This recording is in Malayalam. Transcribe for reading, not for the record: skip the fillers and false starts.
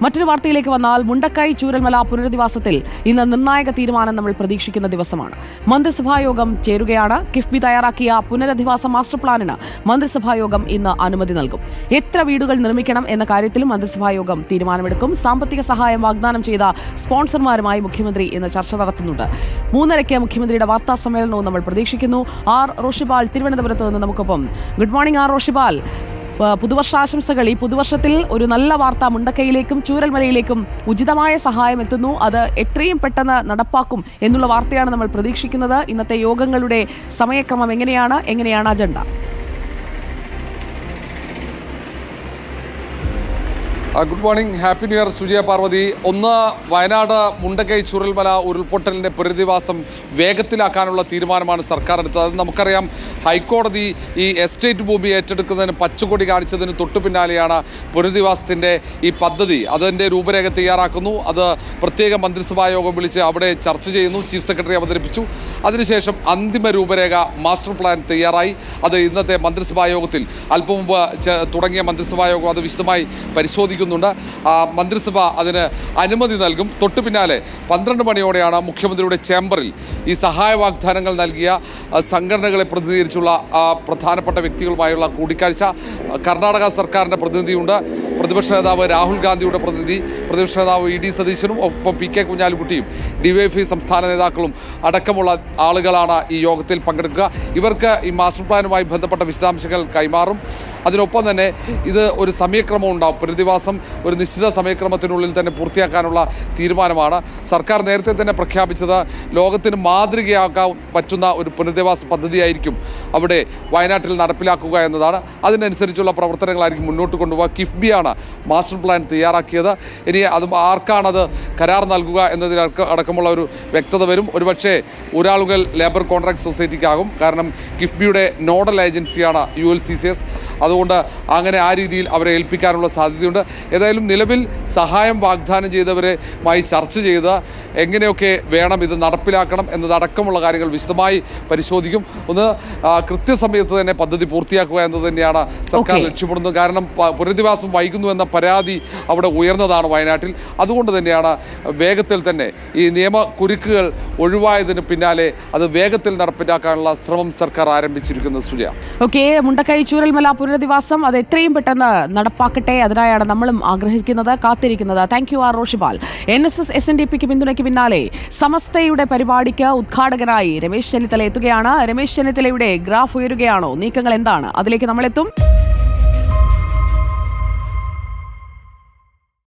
മറ്റൊരു വാർത്തയിലേക്ക് വന്നാൽ മുണ്ടക്കൈ ചൂരൽമല പുനരധിവാസത്തിൽ ഇന്ന് നിർണായക തീരുമാനം നമ്മൾ പ്രതീക്ഷിക്കുന്ന ദിവസമാണ്. മന്ത്രിസഭായോഗം ചേരുകയാണ്. കിഫ്ബി തയ്യാറാക്കിയ പുനരധിവാസ മാസ്റ്റർ പ്ലാനിന് മന്ത്രിസഭായോഗം ഇന്ന് അനുമതി നൽകും. എത്ര വീടുകൾ നിർമ്മിക്കണം എന്ന കാര്യത്തിലും മന്ത്രിസഭായോഗം തീരുമാനമെടുക്കും. സാമ്പത്തിക സഹായം വാഗ്ദാനം ചെയ്ത സ്പോൺസർമാരുമായി മുഖ്യമന്ത്രി ഇന്ന് ചർച്ച നടത്തുന്നുണ്ട്. 3:30 മുഖ്യമന്ത്രിയുടെ വാർത്താ സമ്മേളനവും നമ്മൾ പ്രതീക്ഷിക്കുന്നു. ആർ റോഷിപാൽ തിരുവനന്തപുരത്ത് നിന്ന് നമുക്കൊപ്പം. Good morning R Roshipal. പുതുവർഷാശംസകൾ. ഈ പുതുവർഷത്തിൽ ഒരു നല്ല വാർത്ത, മുണ്ടക്കൈയിലേക്കും ചൂരൽമലയിലേക്കും ഉചിതമായ സഹായം എത്തുന്നു. അത് എത്രയും പെട്ടെന്ന് നടപ്പാക്കും എന്നുള്ള വാർത്തയാണ് നമ്മൾ പ്രതീക്ഷിക്കുന്നത്. ഇന്നത്തെ യോഗങ്ങളുടെ സമയക്രമം എങ്ങനെയാണ് അജണ്ട? Good morning, happy new year Sujaya Parvathi. ഒന്ന്, വയനാട് മുണ്ടക്കൈ ചുരൽമല ഉരുൾപൊട്ടലിൻ്റെ പുനരധിവാസം വേഗത്തിലാക്കാനുള്ള തീരുമാനമാണ് സർക്കാർ എടുത്തത്. അത് നമുക്കറിയാം, ഹൈക്കോടതി ഈ എസ്റ്റേറ്റ് ഭൂമി ഏറ്റെടുക്കുന്നതിന് പച്ചക്കൊടി കാണിച്ചതിന് തൊട്ടു പിന്നാലെയാണ് പുനരധിവാസത്തിൻ്റെ ഈ പദ്ധതി. അതിൻ്റെ രൂപരേഖ തയ്യാറാക്കുന്നു. അത് പ്രത്യേക മന്ത്രിസഭാ യോഗം വിളിച്ച് അവിടെ ചർച്ച ചെയ്യുന്നു. ചീഫ് സെക്രട്ടറി അവതരിപ്പിച്ചു. അതിനുശേഷം അന്തിമ രൂപരേഖ മാസ്റ്റർ പ്ലാൻ തയ്യാറായി. അത് ഇന്നത്തെ മന്ത്രിസഭാ യോഗത്തിൽ അല്പം മുമ്പ് തുടങ്ങിയ മന്ത്രിസഭാ യോഗം അത് വിശദമായി പരിശോധിക്കുന്നു. മന്ത്രിസഭ അതിന് അനുമതി നൽകും. തൊട്ടു പിന്നാലെ 12 മണിയോടെയാണ് മുഖ്യമന്ത്രിയുടെ ചേംബറിൽ ഈ സഹായ വാഗ്ദാനങ്ങൾ നൽകിയ സംഘടനകളെ പ്രതിനിധീകരിച്ചുള്ള പ്രധാനപ്പെട്ട വ്യക്തികളുമായുള്ള കൂടിക്കാഴ്ച. കർണാടക സർക്കാരിൻ്റെ പ്രതിനിധിയുണ്ട്, പ്രതിപക്ഷ നേതാവ് രാഹുൽ ഗാന്ധിയുടെ പ്രതിനിധി, പ്രതിപക്ഷ നേതാവ് ഇ ഡി സതീശനും ഒപ്പം പി കെ കുഞ്ഞാലിക്കുട്ടിയും ഡിവൈഎഫ്ഐ സംസ്ഥാന നേതാക്കളും അടക്കമുള്ള ആളുകളാണ് ഈ യോഗത്തിൽ പങ്കെടുക്കുക. ഇവർക്ക് ഈ മാസ്റ്റർ പ്ലാനുമായി ബന്ധപ്പെട്ട വിശദാംശങ്ങൾ കൈമാറും. അതിനൊപ്പം തന്നെ ഇത് ഒരു സമയക്രമം ഉണ്ടാവും. പുനരധിവാസം ഒരു നിശ്ചിത സമയക്രമത്തിനുള്ളിൽ തന്നെ പൂർത്തിയാക്കാനുള്ള തീരുമാനമാണ്. സർക്കാർ നേരത്തെ തന്നെ പ്രഖ്യാപിച്ചത് ലോകത്തിന് മാതൃകയാക്കാൻ പറ്റുന്ന ഒരു പുനരധിവാസ പദ്ധതിയായിരിക്കും അവിടെ വയനാട്ടിൽ നടപ്പിലാക്കുക എന്നതാണ്. അതിനനുസരിച്ചുള്ള പ്രവർത്തനങ്ങളായിരിക്കും മുന്നോട്ട് കൊണ്ടുപോകുക. കിഫ്ബിയാണ് മാസ്റ്റർ പ്ലാൻ തയ്യാറാക്കിയത്. ഇനി അത് ആർക്കാണത് കരാർ നൽകുക എന്നതിൽ അടക്കമുള്ള ഒരു വ്യക്തത വരും. ഒരുപക്ഷെ ഒരാളുകൾ ലേബർ കോൺട്രാക്ട് സൊസൈറ്റിക്കാകും. കാരണം കിഫ്ബിയുടെ നോഡൽ ഏജൻസിയാണ് ULCCS. അതുകൊണ്ട് അങ്ങനെ ആ രീതിയിൽ അവരെ ഏൽപ്പിക്കാനുള്ള സാധ്യതയുണ്ട്. ഏതായാലും നിലവിൽ സഹായം വാഗ്ദാനം ചെയ്തവരുമായി ചർച്ച ചെയ്ത് എങ്ങനെയൊക്കെ വേണം ഇത് നടപ്പിലാക്കണം എന്നതടക്കമുള്ള കാര്യങ്ങൾ വിശദമായി പരിശോധിക്കും. ഒന്ന്, കൃത്യസമയത്ത് തന്നെ പദ്ധതി പൂർത്തിയാക്കുക എന്നത് തന്നെയാണ് സർക്കാർ ലക്ഷ്യപ്പെടുന്നത്. കാരണം പുനരധിവാസം വൈകുന്നു എന്ന പരാതി അവിടെ ഉയർന്നതാണ് വയനാട്ടിൽ. അതുകൊണ്ട് തന്നെയാണ് വേഗത്തിൽ തന്നെ ഈ നിയമക്കുരുക്കുകൾ ഒഴിവായതിന് പിന്നാലെ അത് വേഗത്തിൽ നടപ്പിലാക്കാനുള്ള ശ്രമം സർക്കാർ ആരംഭിച്ചിരിക്കുന്നത്. സുജയ, മുണ്ടക്കൈ ചൂരൽമല പുനരധിവാസം അത് എത്രയും പെട്ടെന്ന് നടപ്പാക്കട്ടെ. അതിനായാണ് നമ്മളും ആഗ്രഹിക്കുന്നത്, കാത്തിരിക്കുന്നത്. Thank you are Roshipal. NSS SNDPക്ക് പിന്തുണയ്ക്ക് പിന്നാലെ സമസ്തയുടെ പരിപാടിക്ക് ഉദ്ഘാടകനായി രമേശ് ചെന്നിത്തല എത്തുകയാണ്. രമേശ് ചെന്നിത്തലയുടെ ഗ്രാഫ് ഉയരുകയാണോ? നീക്കങ്ങൾ എന്താണ്? അതിലേക്ക് നമ്മളെത്തും.